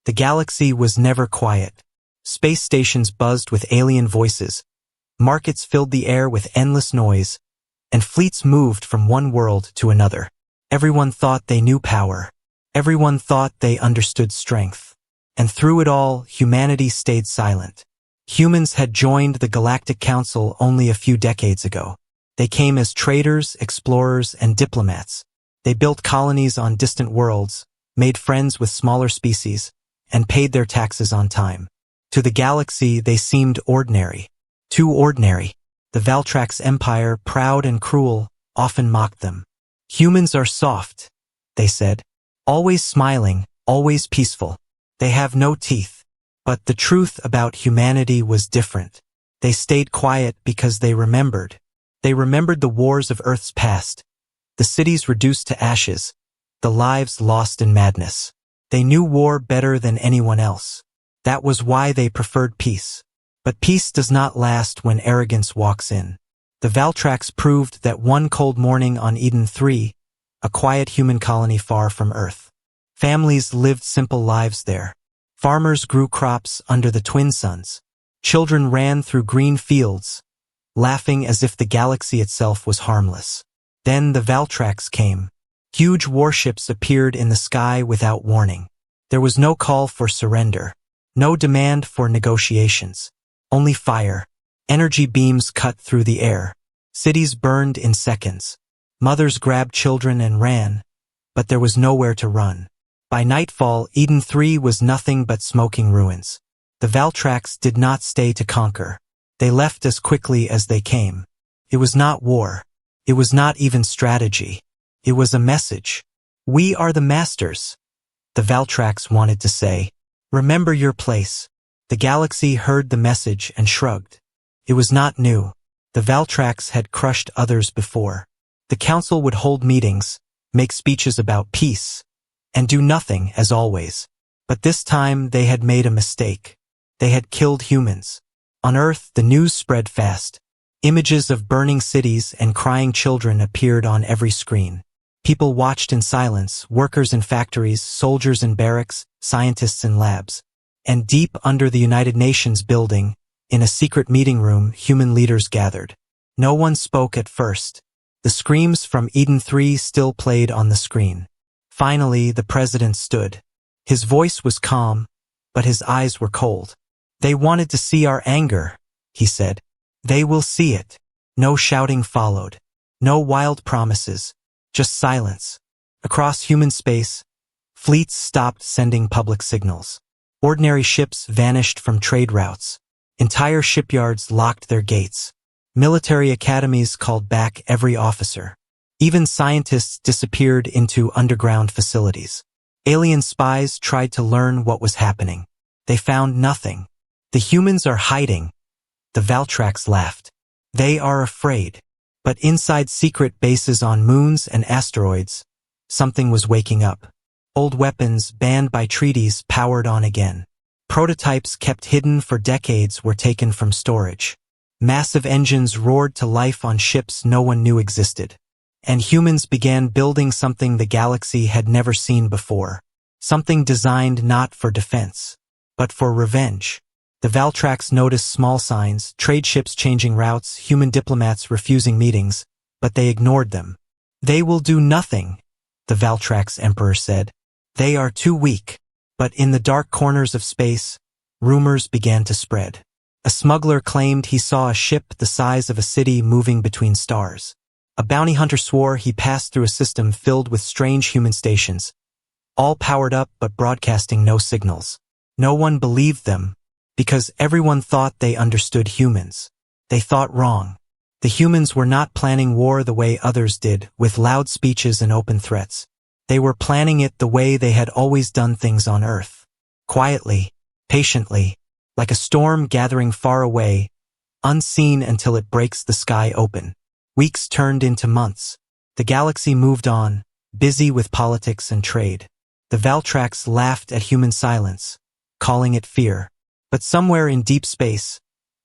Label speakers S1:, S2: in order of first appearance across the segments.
S1: The galaxy was never quiet. Space stations buzzed with alien voices, markets filled the air with endless noise, and fleets moved from one world to another. Everyone thought they knew power. Everyone thought they understood strength. And through it all, humanity stayed silent. Humans had joined the Galactic Council only a few decades ago. They came as traders, explorers, and diplomats. They built colonies on distant worlds, made friends with smaller species, and paid their taxes on time. To the galaxy, they seemed ordinary. Too ordinary. The Valtrax Empire, proud and cruel, often mocked them. Humans are soft, they said. Always smiling, always peaceful. They have no teeth. But the truth about humanity was different. They stayed quiet because they remembered. They remembered the wars of Earth's past, the cities reduced to ashes, the lives lost in madness. They knew war better than anyone else. That was why they preferred peace. But peace does not last when arrogance walks in. The Valtrax proved that one cold morning on Eden 3, a quiet human colony far from Earth. Families lived simple lives there. Farmers grew crops under the twin suns. Children ran through green fields, laughing as if the galaxy itself was harmless. Then the Valtrax came. Huge warships appeared in the sky without warning. There was no call for surrender, no demand for negotiations. Only fire. Energy beams cut through the air. Cities burned in seconds. Mothers grabbed children and ran, but there was nowhere to run. By nightfall, Eden 3 was nothing but smoking ruins. The Valtrax did not stay to conquer. They left as quickly as they came. It was not war. It was not even strategy. It was a message. We are the masters. The Valtrax wanted to say, remember your place. The galaxy heard the message and shrugged. It was not new. The Valtrax had crushed others before. The council would hold meetings, make speeches about peace, and do nothing as always. But this time they had made a mistake. They had killed humans. On Earth, the news spread fast. Images of burning cities and crying children appeared on every screen. People watched in silence, workers in factories, soldiers in barracks, scientists in labs. And deep under the United Nations building, in a secret meeting room, human leaders gathered. No one spoke at first. The screams from Eden 3 still played on the screen. Finally, the president stood. His voice was calm, but his eyes were cold. They wanted to see our anger, he said. They will see it. No shouting followed. No wild promises. Just silence. Across human space, fleets stopped sending public signals. Ordinary ships vanished from trade routes. Entire shipyards locked their gates. Military academies called back every officer. Even scientists disappeared into underground facilities. Alien spies tried to learn what was happening. They found nothing. The humans are hiding. The Valtrax laughed. They are afraid. But inside secret bases on moons and asteroids, something was waking up. Old weapons, banned by treaties, powered on again. Prototypes kept hidden for decades were taken from storage. Massive engines roared to life on ships no one knew existed. And humans began building something the galaxy had never seen before. Something designed not for defense, but for revenge. The Valtrax noticed small signs, trade ships changing routes, human diplomats refusing meetings, but they ignored them. They will do nothing, the Valtrax Emperor said. They are too weak. But in the dark corners of space, rumors began to spread. A smuggler claimed he saw a ship the size of a city moving between stars. A bounty hunter swore he passed through a system filled with strange human stations, all powered up but broadcasting no signals. No one believed them, because everyone thought they understood humans. They thought wrong. The humans were not planning war the way others did, with loud speeches and open threats. They were planning it the way they had always done things on Earth. Quietly, patiently, like a storm gathering far away, unseen until it breaks the sky open. Weeks turned into months. The galaxy moved on, busy with politics and trade. The Valtrax laughed at human silence, calling it fear. But somewhere in deep space,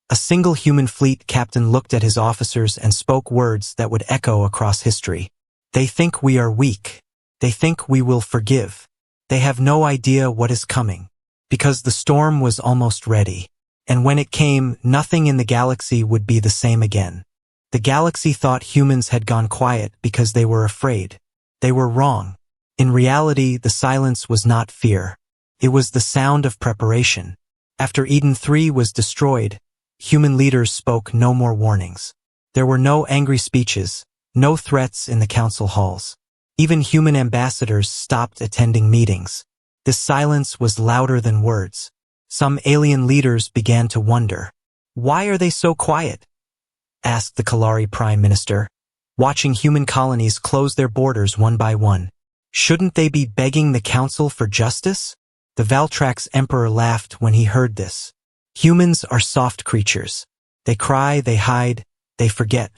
S1: a single human fleet captain looked at his officers and spoke words that would echo across history. They think we are weak. They think we will forgive. They have no idea what is coming. because the storm was almost ready. And when it came, nothing in the galaxy would be the same again. The galaxy thought humans had gone quiet because they were afraid. They were wrong. In reality, the silence was not fear. It was the sound of preparation. After Eden 3 was destroyed, human leaders spoke no more warnings. There were no angry speeches, no threats in the council halls. Even human ambassadors stopped attending meetings. This silence was louder than words. Some alien leaders began to wonder. Why are they so quiet? Asked the Kalari Prime Minister, watching human colonies close their borders one by one. Shouldn't they be begging the council for justice? The Valtrax Emperor laughed when he heard this. Humans are soft creatures. They cry, they hide, they forget.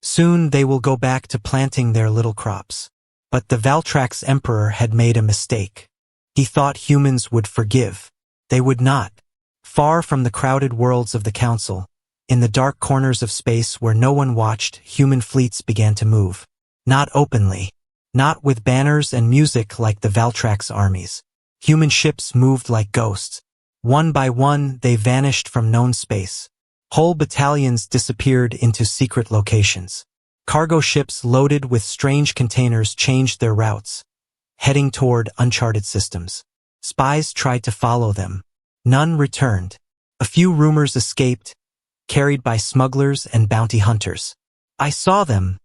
S1: Soon they will go back to planting their little crops. But the Valtrax Emperor had made a mistake. He thought humans would forgive. They would not. Far from the crowded worlds of the council, in the dark corners of space where no one watched, human fleets began to move. Not openly. Not with banners and music like the Valtrax armies. Human ships moved like ghosts. One by one, they vanished from known space. Whole battalions disappeared into secret locations. Cargo ships loaded with strange containers changed their routes, heading toward uncharted systems. Spies tried to follow them. None returned. A few rumors escaped, carried by smugglers and bounty hunters. I saw them,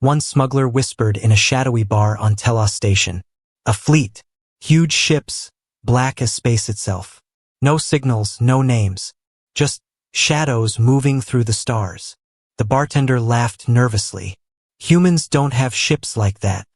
S1: one smuggler whispered in a shadowy bar on Telos Station. A fleet. Huge ships, black as space itself. No signals, no names. Just shadows moving through the stars. The bartender laughed nervously. Humans don't have ships like that.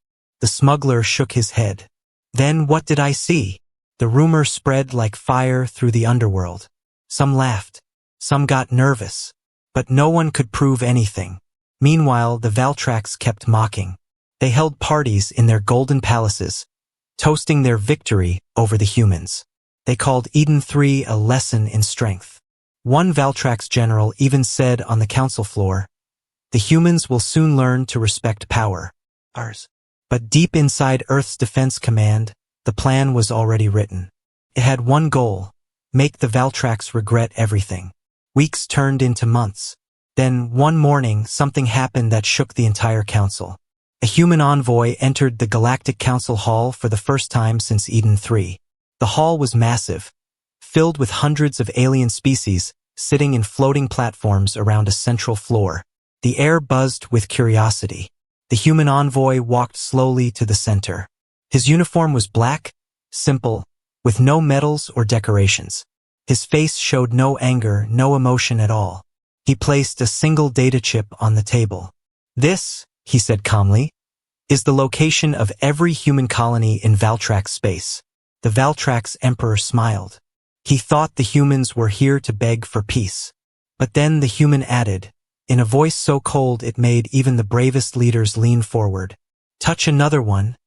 S1: The smuggler shook his head. Then what did I see? The rumor spread like fire through the underworld. Some laughed. Some got nervous. But no one could prove anything. Meanwhile, the Valtrax kept mocking. They held parties in their golden palaces, toasting their victory over the humans. They called Eden 3 a lesson in strength. One Valtrax general even said on the council floor, "The humans will soon learn to respect power." Ours. But deep inside Earth's Defense Command, the plan was already written. It had one goal: make the Valtrax regret everything. Weeks turned into months. Then, one morning, something happened that shook the entire council. A human envoy entered the Galactic Council Hall for the first time since Eden 3. The hall was massive, filled with hundreds of alien species sitting in floating platforms around a central floor. The air buzzed with curiosity. The human envoy walked slowly to the center. His uniform was black, simple, with no medals or decorations. His face showed no anger, no emotion at all. He placed a single data chip on the table. "This," he said calmly, "is the location of every human colony in Valtrax space." The Valtrax Emperor smiled. He thought the humans were here to beg for peace. But then the human added, in a voice so cold it made even the bravest leaders lean forward, "Touch another one,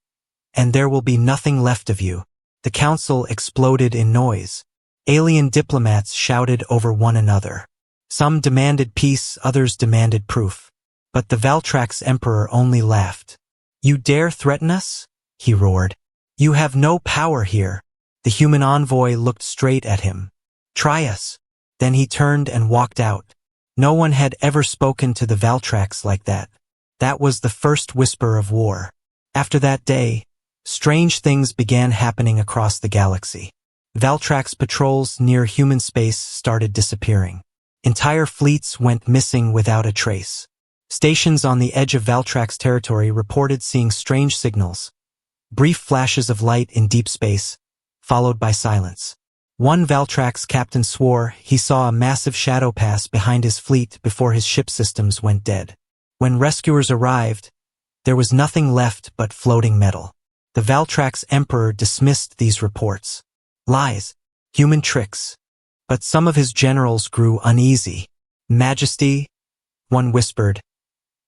S1: and there will be nothing left of you." The council exploded in noise. Alien diplomats shouted over one another. Some demanded peace, others demanded proof. But the Valtrax Emperor only laughed. "You dare threaten us?" he roared. "You have no power here." The human envoy looked straight at him. "Try us." Then he turned and walked out. No one had ever spoken to the Valtrax like that. That was the first whisper of war. After that day, strange things began happening across the galaxy. Valtrax patrols near human space started disappearing. Entire fleets went missing without a trace. Stations on the edge of Valtrax territory reported seeing strange signals. Brief flashes of light in deep space, followed by silence. One Valtrax captain swore he saw a massive shadow pass behind his fleet before his ship systems went dead. When rescuers arrived, there was nothing left but floating metal. The Valtrax Emperor dismissed these reports. Lies, human tricks. But some of his generals grew uneasy. "Majesty," one whispered,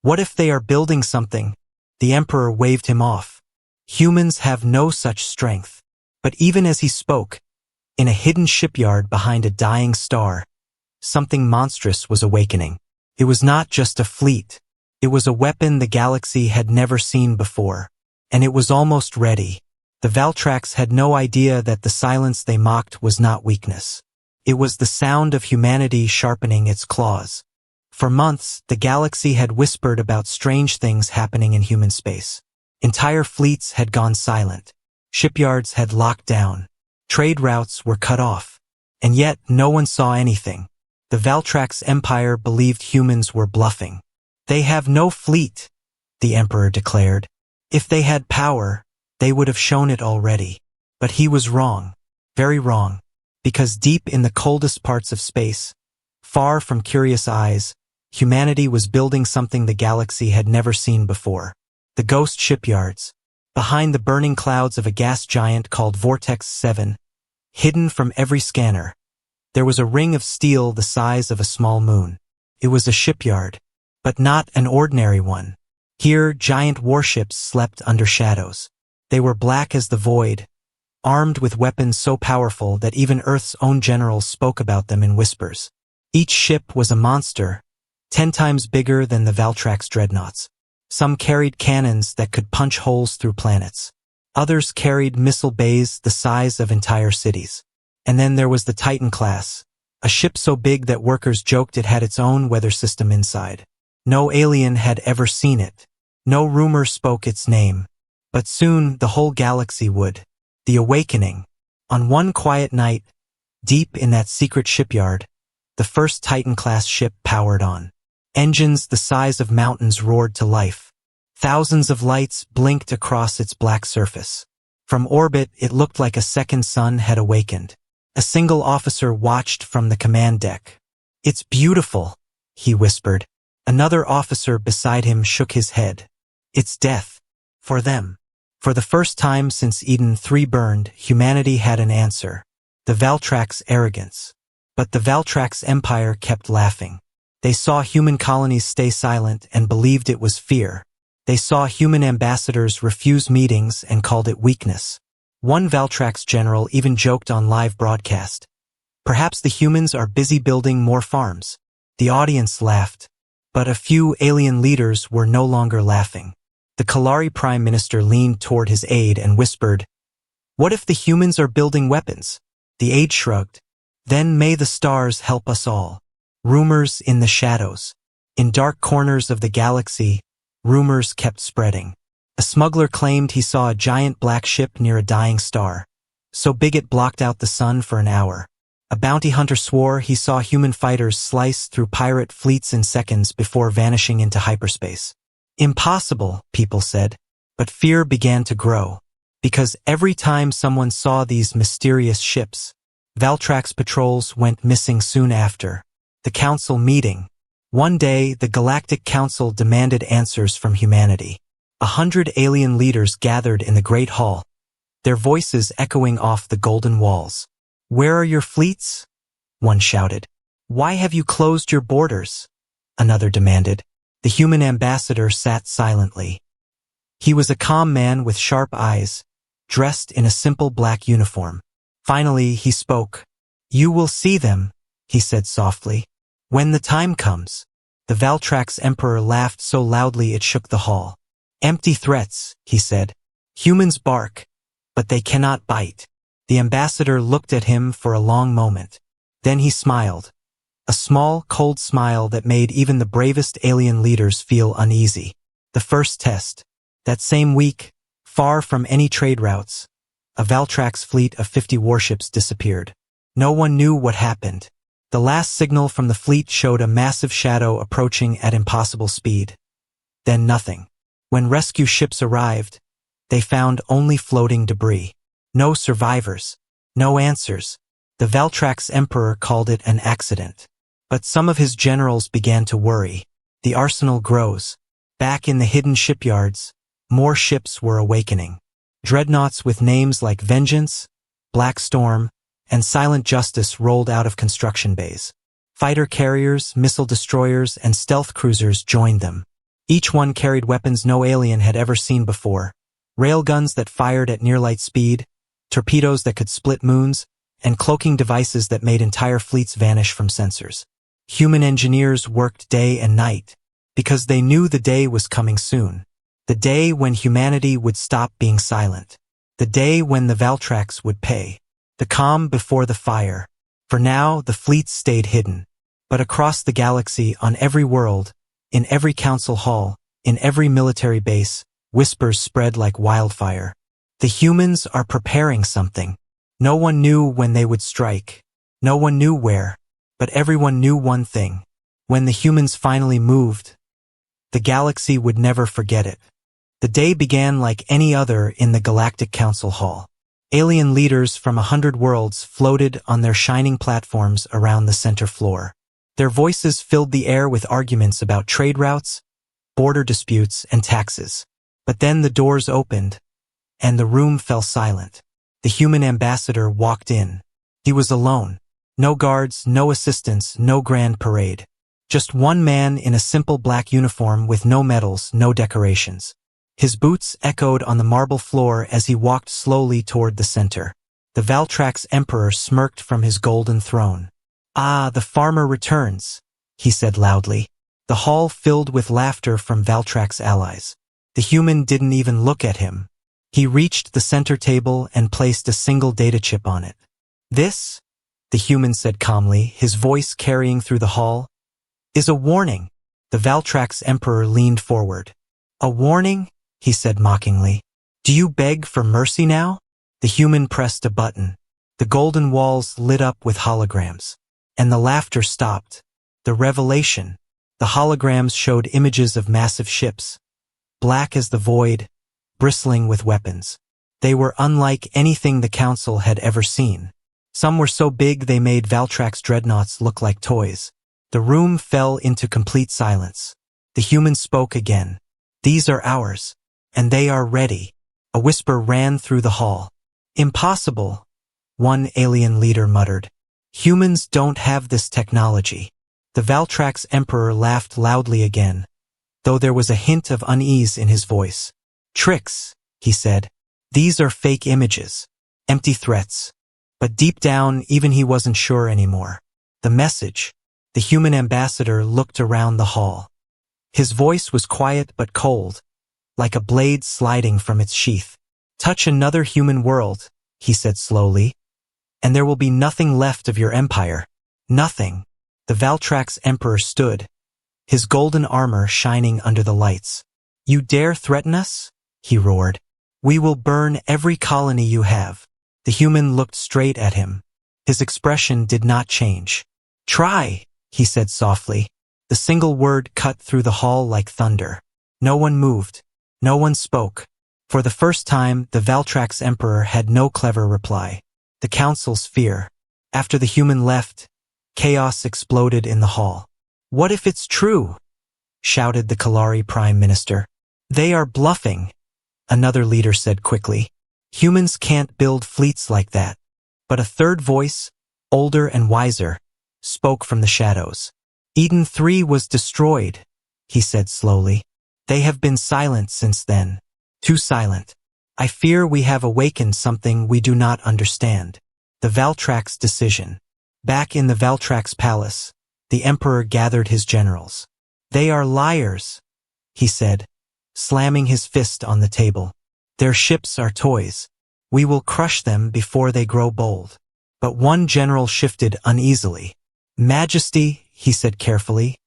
S1: "what if they are building something?" The Emperor waved him off. "Humans have no such strength." But even as he spoke, in a hidden shipyard behind a dying star, something monstrous was awakening. It was not just a fleet. It was a weapon the galaxy had never seen before. And it was almost ready. The Valtrax had no idea that the silence they mocked was not weakness. It was the sound of humanity sharpening its claws. For months, the galaxy had whispered about strange things happening in human space. Entire fleets had gone silent. Shipyards had locked down. Trade routes were cut off. And yet, no one saw anything. The Valtrax Empire believed humans were bluffing. "They have no fleet," the Emperor declared. "If they had power, they would have shown it already." But he was wrong. Very wrong. Because deep in the coldest parts of space, far from curious eyes, humanity was building something the galaxy had never seen before. The ghost shipyards. Behind the burning clouds of a gas giant called Vortex 7, hidden from every scanner, there was a ring of steel the size of a small moon. It was a shipyard, but not an ordinary one. Here, giant warships slept under shadows. They were black as the void, armed with weapons so powerful that even Earth's own generals spoke about them in whispers. Each ship was a monster, 10 times bigger than the Valtrax dreadnoughts. Some carried cannons that could punch holes through planets. Others carried missile bays the size of entire cities. And then there was the Titan class, a ship so big that workers joked it had its own weather system inside. No alien had ever seen it. No rumor spoke its name. But soon the whole galaxy would. The awakening. On one quiet night, deep in that secret shipyard, the first Titan-class ship powered on. Engines the size of mountains roared to life. Thousands of lights blinked across its black surface. From orbit, it looked like a second sun had awakened. A single officer watched from the command deck. "It's beautiful," he whispered. Another officer beside him shook his head. "It's death. For them." For the first time since Eden 3 burned, humanity had an answer. The Valtrax arrogance. But the Valtrax Empire kept laughing. They saw human colonies stay silent and believed it was fear. They saw human ambassadors refuse meetings and called it weakness. One Valtrax general even joked on live broadcast. "Perhaps the humans are busy building more farms." The audience laughed. But a few alien leaders were no longer laughing. The Kalari Prime Minister leaned toward his aide and whispered, "What if the humans are building weapons?" The aide shrugged. "Then may the stars help us all." Rumors in the shadows. In dark corners of the galaxy, rumors kept spreading. A smuggler claimed he saw a giant black ship near a dying star, so big it blocked out the sun for an hour. A bounty hunter swore he saw human fighters slice through pirate fleets in seconds before vanishing into hyperspace. Impossible, people said, but fear began to grow. Because every time someone saw these mysterious ships, Valtrax patrols went missing soon after. The council meeting. One day, the Galactic Council demanded answers from humanity. 100 alien leaders gathered in the Great Hall, their voices echoing off the golden walls. "Where are your fleets?" one shouted. "Why have you closed your borders?" another demanded. The human ambassador sat silently. He was a calm man with sharp eyes, dressed in a simple black uniform. Finally, he spoke. "You will see them," he said softly. "When the time comes." The Valtrax Emperor laughed so loudly it shook the hall. "Empty threats," he said. "Humans bark, but they cannot bite." The ambassador looked at him for a long moment. Then he smiled. A small, cold smile that made even the bravest alien leaders feel uneasy. The first test. That same week, far from any trade routes, a Valtrax fleet of 50 warships disappeared. No one knew what happened. The last signal from the fleet showed a massive shadow approaching at impossible speed. Then nothing. When rescue ships arrived, they found only floating debris. No survivors. No answers. The Valtrax Emperor called it an accident. But some of his generals began to worry. The arsenal grows. Back in the hidden shipyards, more ships were awakening. Dreadnoughts with names like Vengeance, Black Storm, and Silent Justice rolled out of construction bays. Fighter carriers, missile destroyers, and stealth cruisers joined them. Each one carried weapons no alien had ever seen before. Railguns that fired at near-light speed, torpedoes that could split moons, and cloaking devices that made entire fleets vanish from sensors. Human engineers worked day and night, because they knew the day was coming soon. The day when humanity would stop being silent. The The day when the Valtrax would pay. The calm before the fire. For now, the fleets stayed hidden. But across the galaxy, on every world, in every council hall, in every military base, whispers spread like wildfire. The humans are preparing something. No one knew when they would strike. No one knew where. But everyone knew one thing. When the humans finally moved, the galaxy would never forget it. The day began like any other in the Galactic Council Hall. Alien leaders from 100 worlds floated on their shining platforms around the center floor. Their voices filled the air with arguments about trade routes, border disputes, and taxes. But then the doors opened, and the room fell silent. The human ambassador walked in. He was alone. No guards, no assistants, no grand parade. Just one man in a simple black uniform with no medals, no decorations. His boots echoed on the marble floor as he walked slowly toward the center. The Valtrax Emperor smirked from his golden throne. "Ah, the farmer returns," he said loudly. The hall filled with laughter from Valtrax allies. The human didn't even look at him. He reached the center table and placed a single data chip on it. "This," the human said calmly, his voice carrying through the hall, "is a warning." The Valtrax Emperor leaned forward. "A warning?" he said mockingly. "Do you beg for mercy now?" The human pressed a button. The golden walls lit up with holograms. And the laughter stopped. The revelation. The holograms showed images of massive ships, black as the void, bristling with weapons. They were unlike anything the Council had ever seen. Some were so big they made Valtrax dreadnoughts look like toys. The room fell into complete silence. The human spoke again. "These are ours. And they are ready." A whisper ran through the hall. "Impossible," one alien leader muttered. "Humans don't have this technology." The Valtrax Emperor laughed loudly again, though there was a hint of unease in his voice. "Tricks," he said. "These are fake images. Empty threats." But deep down, even he wasn't sure anymore. The message. The human ambassador looked around the hall. His voice was quiet but cold, like a blade sliding from its sheath. "Touch another human world," he said slowly, "and there will be nothing left of your empire. Nothing." The Valtrax Emperor stood, his golden armor shining under the lights. "You dare threaten us?" he roared. "We will burn every colony you have." The human looked straight at him. His expression did not change. "Try," he said softly. The single word cut through the hall like thunder. No one moved. No one spoke. For the first time, the Valtrax Emperor had no clever reply. The Council's fear. After the human left, chaos exploded in the hall. "What if it's true?" shouted the Kalari Prime Minister. "They are bluffing," another leader said quickly. "Humans can't build fleets like that." But a third voice, older and wiser, spoke from the shadows. "Eden 3 was destroyed," he said slowly. "They have been silent since then. Too silent. I fear we have awakened something we do not understand." The Valtrax decision. Back in the Valtrax palace, the Emperor gathered his generals. "They are liars," he said, slamming his fist on the table. "Their ships are toys. We will crush them before they grow bold." But one general shifted uneasily. "Majesty," he said carefully,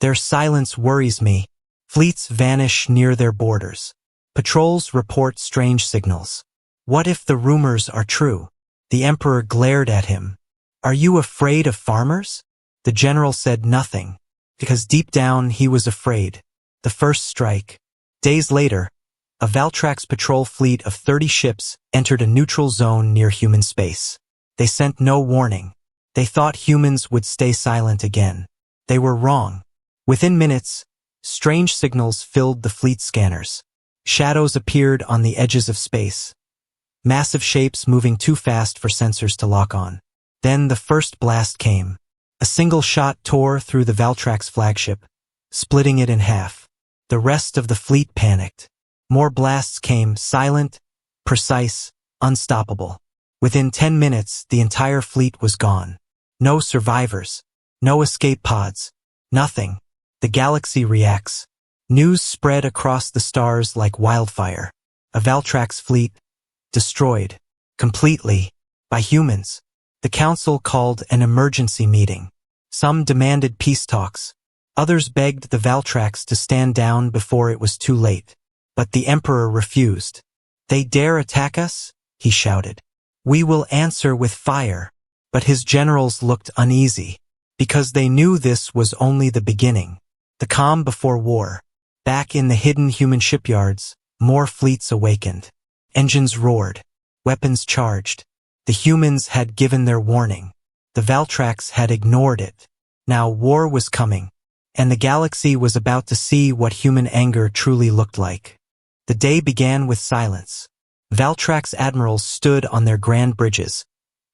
S1: "their silence worries me. Fleets vanish near their borders. Patrols report strange signals. What if the rumors are true?" The Emperor glared at him. "Are you afraid of farmers?" The general said nothing, because deep down he was afraid. The first strike. Days later, a Valtrax patrol fleet of 30 ships entered a neutral zone near human space. They sent no warning. They thought humans would stay silent again. They were wrong. Within minutes, strange signals filled the fleet scanners. Shadows appeared on the edges of space. Massive shapes moving too fast for sensors to lock on. Then the first blast came. A single shot tore through the Valtrax flagship, splitting it in half. The rest of the fleet panicked. More blasts came, silent, precise, unstoppable. Within 10 minutes, the entire fleet was gone. No survivors. No escape pods. Nothing. The galaxy reacts. News spread across the stars like wildfire. A Valtrax fleet, destroyed, completely, by humans. The council called an emergency meeting. Some demanded peace talks. Others begged the Valtrax to stand down before it was too late. But the emperor refused. "They dare attack us?" he shouted. "We will answer with fire." But his generals looked uneasy, because they knew this was only the beginning. The calm before war. Back in the hidden human shipyards, more fleets awakened. Engines roared. Weapons charged. The humans had given their warning. The Valtrax had ignored it. Now war was coming, and the galaxy was about to see what human anger truly looked like. The day began with silence. Valtrax admirals stood on their grand bridges,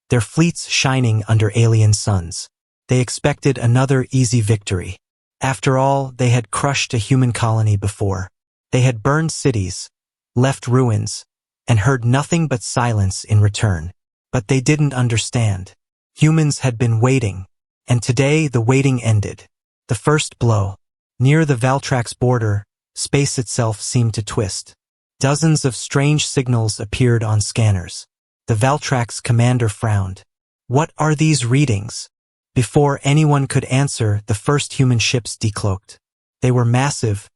S1: their fleets shining under alien suns. They expected another easy victory. After all, they had crushed a human colony before. They had burned cities, left ruins, and heard nothing but silence in return. But they didn't understand. Humans had been waiting, and today the waiting ended. The first blow. Near the Valtrax border, space itself seemed to twist. Dozens of strange signals appeared on scanners. The Valtrax commander frowned. "What are these readings?" Before anyone could answer, the first human ships decloaked. They were massive,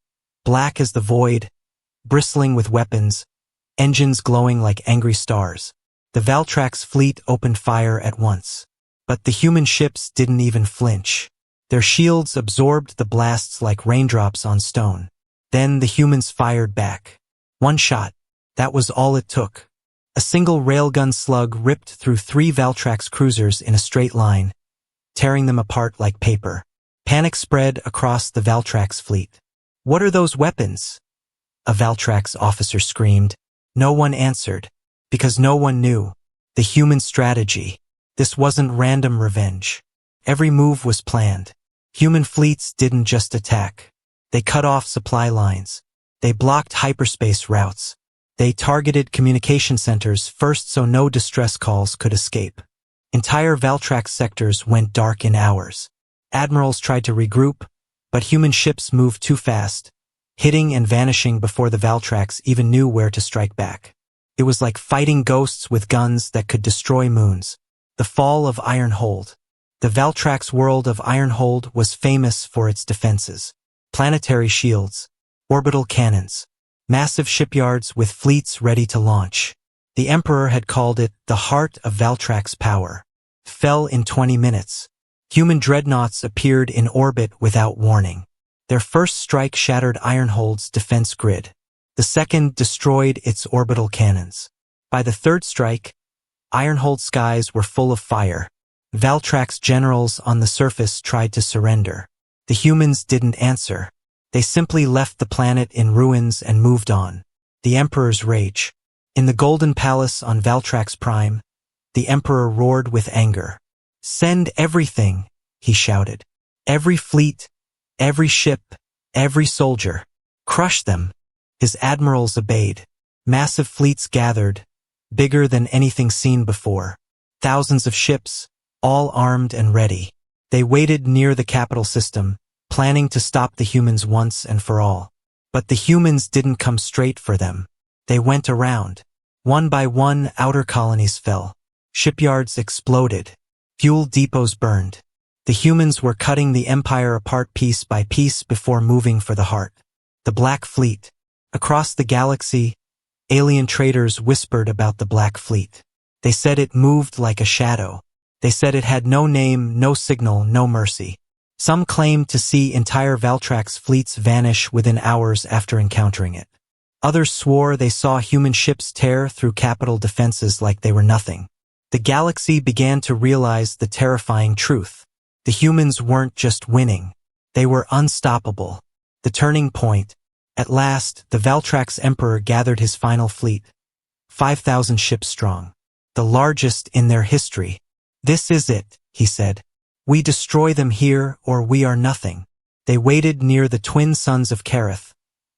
S1: black as the void, bristling with weapons, engines glowing like angry stars. The Valtrax fleet opened fire at once. But the human ships didn't even flinch. Their shields absorbed the blasts like raindrops on stone. Then the humans fired back. One shot. That was all it took. A single railgun slug ripped through 3 Valtrax cruisers in a straight line, tearing them apart like paper. Panic spread across the Valtrax fleet. "What are those weapons?" a Valtrax officer screamed. No one answered, because no one knew. The human strategy. This wasn't random revenge. Every move was planned. Human fleets didn't just attack. They cut off supply lines. They blocked hyperspace routes. They targeted communication centers first so no distress calls could escape. Entire Valtrax sectors went dark in hours. Admirals tried to regroup, but human ships moved too fast, hitting and vanishing before the Valtrax even knew where to strike back. It was like fighting ghosts with guns that could destroy moons. The fall of Ironhold. The Valtrax world of Ironhold was famous for its defenses. Planetary shields, orbital cannons, massive shipyards with fleets ready to launch. The Emperor had called it the heart of Valtrax power. Fell in 20 minutes. Human dreadnoughts appeared in orbit without warning. Their first strike shattered Ironhold's defense grid. The second destroyed its orbital cannons. By the third strike, Ironhold skies were full of fire. Valtrax generals on the surface tried to surrender. The humans didn't answer. They simply left the planet in ruins and moved on. The Emperor's rage. In the Golden Palace on Valtrax Prime, the Emperor roared with anger. "Send everything," he shouted. "Every fleet, every ship, every soldier. Crush them." His admirals obeyed. Massive fleets gathered, bigger than anything seen before. Thousands of ships, all armed and ready. They waited near the capital system, planning to stop the humans once and for all. But the humans didn't come straight for them. They went around. One by one, outer colonies fell. Shipyards exploded. Fuel depots burned. The humans were cutting the Empire apart piece by piece before moving for the heart. The Black Fleet. Across the galaxy, alien traders whispered about the Black Fleet. They said it moved like a shadow. They said it had no name, no signal, no mercy. Some claimed to see entire Valtrax fleets vanish within hours after encountering it. Others swore they saw human ships tear through capital defenses like they were nothing. The galaxy began to realize the terrifying truth. The humans weren't just winning. They were unstoppable. The turning point. At last, the Valtrax Emperor gathered his final fleet. 5,000 ships strong. The largest in their history. "This is it," he said. "We destroy them here or we are nothing." They waited near the twin suns of Kareth,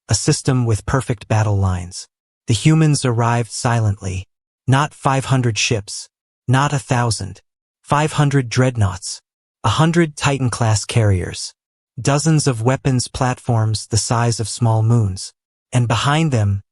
S1: a system with perfect battle lines. The humans arrived silently. Not 500 ships. Not 1,000. 500 dreadnoughts. 100 Titan-class carriers. Dozens of weapons platforms the size of small moons. And behind them,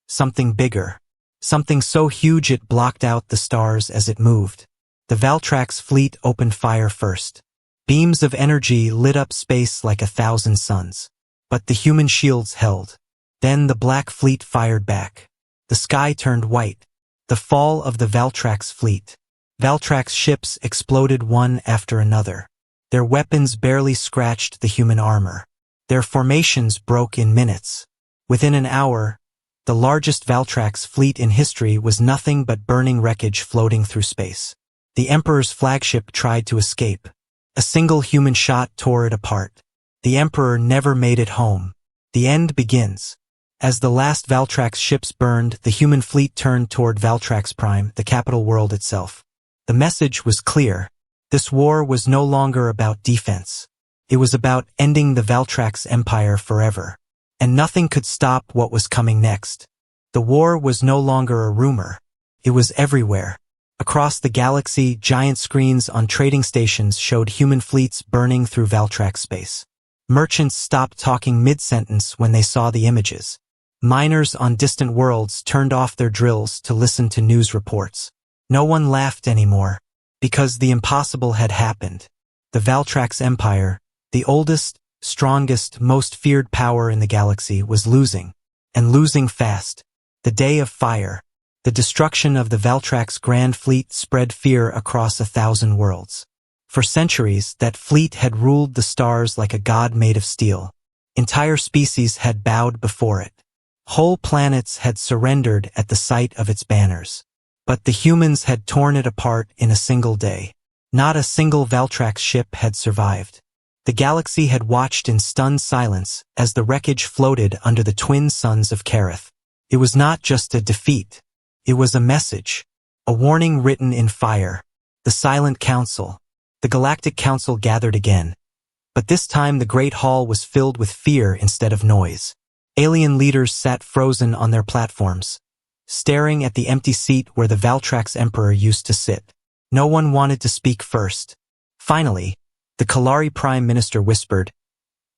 S1: something bigger. something so huge it blocked out the stars as it moved. The Valtrax fleet opened fire first. Beams of energy lit up space like 1,000 suns. But the human shields held. Then the Black Fleet fired back. The sky turned white. The fall of the Valtrax fleet. Valtrax ships exploded one after another. Their weapons barely scratched the human armor. Their formations broke in minutes. Within an hour, the largest Valtrax fleet in history was nothing but burning wreckage floating through space. The Emperor's flagship tried to escape. A single human shot tore it apart. The Emperor never made it home. The end begins. As the last Valtrax ships burned, the human fleet turned toward Valtrax Prime, the capital world itself. The message was clear. This war was no longer about defense. It was about ending the Valtrax Empire forever. And nothing could stop what was coming next. The war was no longer a rumor. It was everywhere. Across the galaxy, giant screens on trading stations showed human fleets burning through Valtrax space. Merchants stopped talking mid-sentence when they saw the images. Miners on distant worlds turned off their drills to listen to news reports. No one laughed anymore, because the impossible had happened. The Valtrax Empire, the oldest, strongest, most feared power in the galaxy, was losing, and losing fast. The Day of Fire, the destruction of the Valtrax Grand Fleet, spread fear across 1,000 worlds. For centuries, that fleet had ruled the stars like a god made of steel. Entire species had bowed before it. Whole planets had surrendered at the sight of its banners. But the humans had torn it apart in a single day. Not a single Valtrax ship had survived. The galaxy had watched in stunned silence as the wreckage floated under the twin suns of Kareth. It was not just a defeat. It was a message. A warning written in fire. The Silent Council. The Galactic Council gathered again. But this time the Great Hall was filled with fear instead of noise. Alien leaders sat frozen on their platforms, staring at the empty seat where the Valtrax Emperor used to sit. No one wanted to speak first. Finally, the Kalari Prime Minister whispered,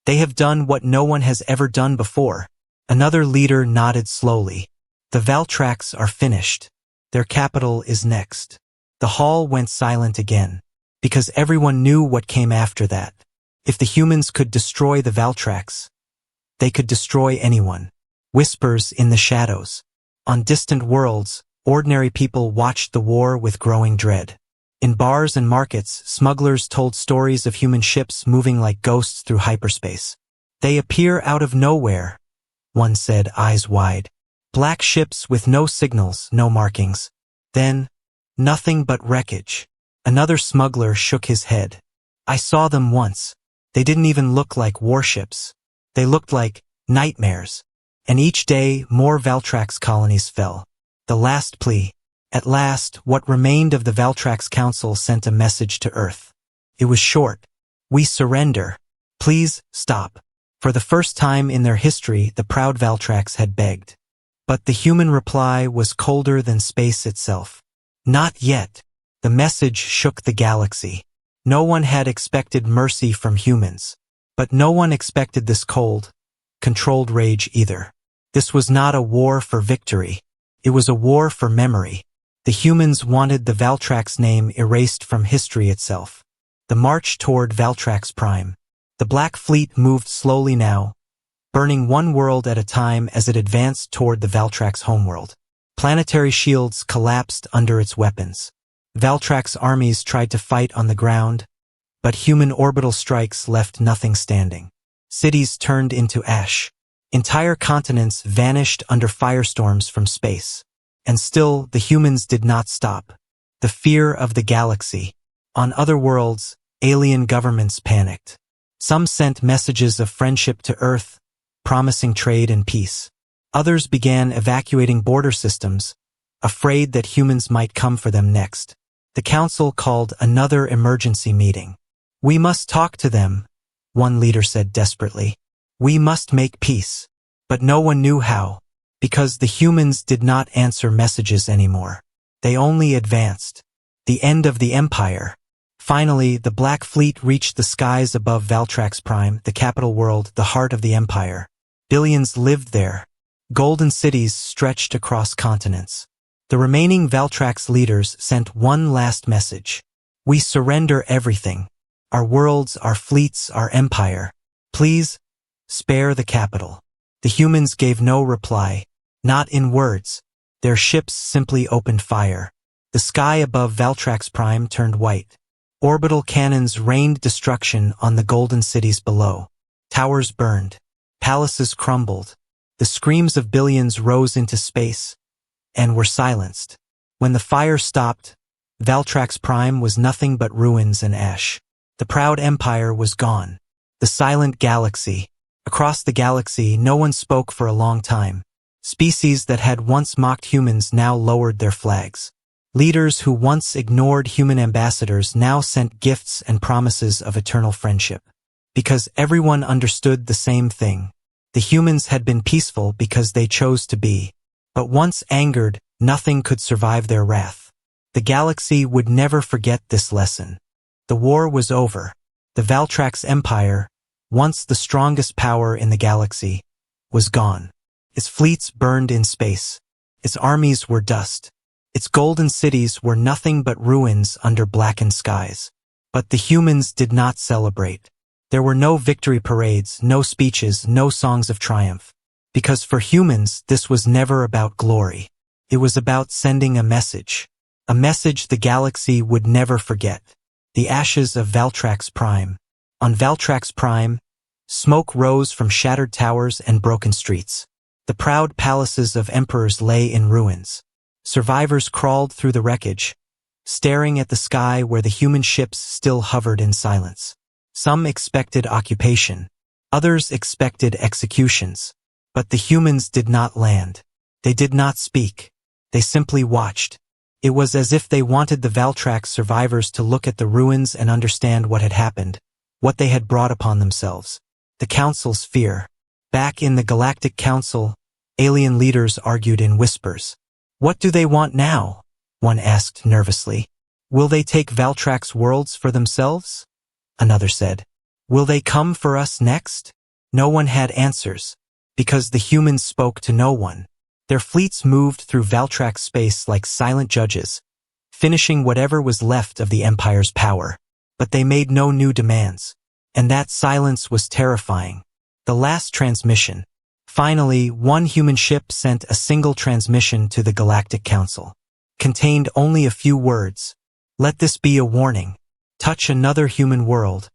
S1: "They have done what no one has ever done before." Another leader nodded slowly. "The Valtrax are finished. Their capital is next." The hall went silent again, because everyone knew what came after that. If the humans could destroy the Valtrax, they could destroy anyone. Whispers in the shadows. On distant worlds, ordinary people watched the war with growing dread. In bars and markets, smugglers told stories of human ships moving like ghosts through hyperspace. "They appear out of nowhere," one said, eyes wide. "Black ships with no signals, no markings. Then, nothing but wreckage." Another smuggler shook his head. "I saw them once. They didn't even look like warships. They looked like nightmares." And each day, more Valtrax colonies fell. The last plea. At last, what remained of the Valtrax Council sent a message to Earth. It was short. "We surrender. Please, stop." For the first time in their history, the proud Valtrax had begged. But the human reply was colder than space itself. "Not yet." The message shook the galaxy. No one had expected mercy from humans. But no one expected this cold, controlled rage either. This was not a war for victory. It was a war for memory. The humans wanted the Valtrax name erased from history itself. The march toward Valtrax Prime. The Black Fleet moved slowly now, burning one world at a time as it advanced toward the Valtrax homeworld. Planetary shields collapsed under its weapons. Valtrax armies tried to fight on the ground, but human orbital strikes left nothing standing. Cities turned into ash. Entire continents vanished under firestorms from space. And still, the humans did not stop. The fear of the galaxy. On other worlds, alien governments panicked. Some sent messages of friendship to Earth, promising trade and peace. Others began evacuating border systems, afraid that humans might come for them next. The council called another emergency meeting. "We must talk to them," one leader said desperately. "We must make peace." But no one knew how, because the humans did not answer messages anymore. They only advanced. The end of the Empire. Finally, the Black Fleet reached the skies above Valtrax Prime, the capital world, the heart of the Empire. Billions lived there. Golden cities stretched across continents. The remaining Valtrax leaders sent one last message. We surrender everything. Our worlds, our fleets, our empire. Please, spare the capital. The humans gave no reply, not in words. Their ships simply opened fire. The sky above Valtrax Prime turned white. Orbital cannons rained destruction on the golden cities below. Towers burned. Palaces crumbled. The screams of billions rose into space and were silenced. When the fire stopped, Valtrax Prime was nothing but ruins and ash. The proud empire was gone. The silent galaxy. Across the galaxy, no one spoke for a long time. Species that had once mocked humans now lowered their flags. Leaders who once ignored human ambassadors now sent gifts and promises of eternal friendship. Because everyone understood the same thing. The humans had been peaceful because they chose to be. But once angered, nothing could survive their wrath. The galaxy would never forget this lesson. The war was over. The Valtrax Empire, once the strongest power in the galaxy, was gone. Its fleets burned in space. Its armies were dust. Its golden cities were nothing but ruins under blackened skies. But the humans did not celebrate. There were no victory parades, no speeches, no songs of triumph. Because for humans, this was never about glory. It was about sending a message. A message the galaxy would never forget. The ashes of Valtrax Prime. On Valtrax Prime, smoke rose from shattered towers and broken streets. The proud palaces of emperors lay in ruins. Survivors crawled through the wreckage, staring at the sky where the human ships still hovered in silence. Some expected occupation. Others expected executions. But the humans did not land. They did not speak. They simply watched. It was as if they wanted the Valtrax survivors to look at the ruins and understand what had happened, what they had brought upon themselves. The Council's fear. Back in the Galactic Council, alien leaders argued in whispers. What do they want now? One asked nervously. Will they take Valtrax worlds for themselves? Another said. Will they come for us next? No one had answers, because the humans spoke to no one. Their fleets moved through Valtrax space like silent judges, finishing whatever was left of the Empire's power. But they made no new demands. And that silence was terrifying. The last transmission. Finally, one human ship sent a single transmission to the Galactic Council. Contained only a few words. Let this be a warning. Touch another human world,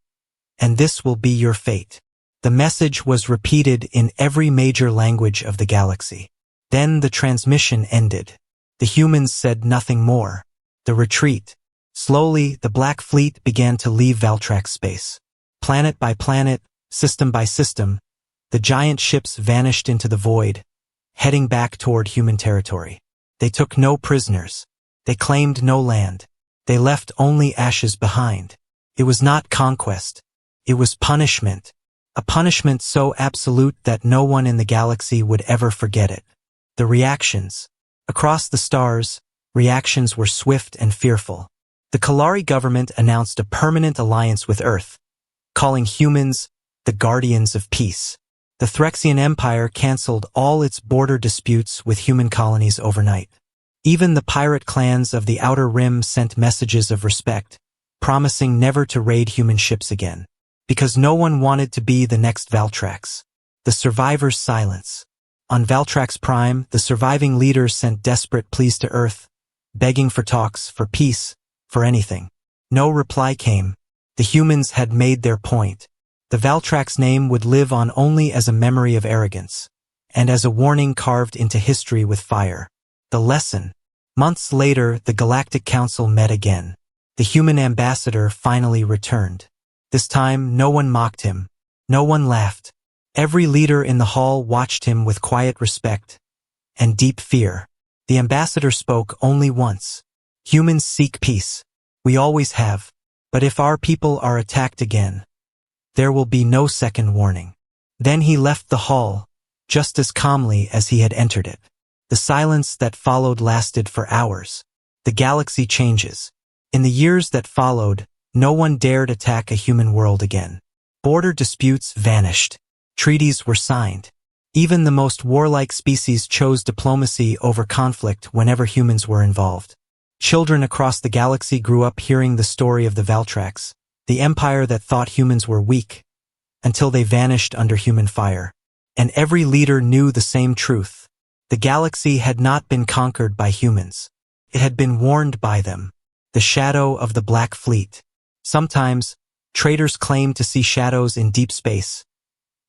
S1: and this will be your fate. The message was repeated in every major language of the galaxy. Then the transmission ended. The humans said nothing more. The retreat. Slowly, the Black Fleet began to leave Valtrax space. Planet by planet, system by system, the giant ships vanished into the void, heading back toward human territory. They took no prisoners. They claimed no land. They left only ashes behind. It was not conquest. It was punishment. A punishment so absolute that no one in the galaxy would ever forget it. The reactions. Across the stars, reactions were swift and fearful. The Kalari government announced a permanent alliance with Earth, calling humans the guardians of peace. The Threxian Empire canceled all its border disputes with human colonies overnight. Even the pirate clans of the Outer Rim sent messages of respect, promising never to raid human ships again. Because no one wanted to be the next Valtrax. The survivors' silence. On Valtrax Prime, the surviving leaders sent desperate pleas to Earth, begging for talks, for peace, for anything. No reply came. The humans had made their point. The Valtrax name would live on only as a memory of arrogance, and as a warning carved into history with fire. The lesson. Months later, the Galactic Council met again. The human ambassador finally returned. This time, no one mocked him. No one laughed. Every leader in the hall watched him with quiet respect and deep fear. The ambassador spoke only once. Humans seek peace. We always have. But if our people are attacked again, there will be no second warning. Then he left the hall, just as calmly as he had entered it. The silence that followed lasted for hours. The galaxy changes. In the years that followed, no one dared attack a human world again. Border disputes vanished. Treaties were signed. Even the most warlike species chose diplomacy over conflict whenever humans were involved. Children across the galaxy grew up hearing the story of the Valtrax, the empire that thought humans were weak, until they vanished under human fire. And every leader knew the same truth. The galaxy had not been conquered by humans. It had been warned by them. The shadow of the Black Fleet. Sometimes, traders claimed to see shadows in deep space.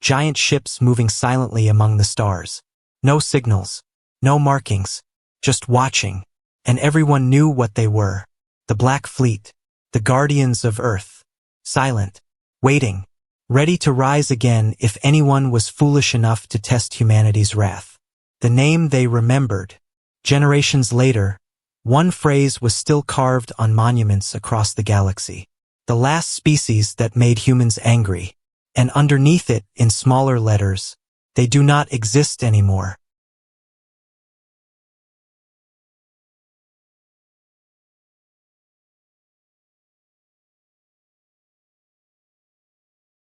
S1: Giant ships moving silently among the stars. No signals, no markings, just watching. And everyone knew what they were. The Black Fleet, the guardians of Earth. Silent, waiting, ready to rise again if anyone was foolish enough to test humanity's wrath. The name they remembered. Generations later, one phrase was still carved on monuments across the galaxy. The last species that made humans angry. And underneath it, in smaller letters, they do not exist anymore.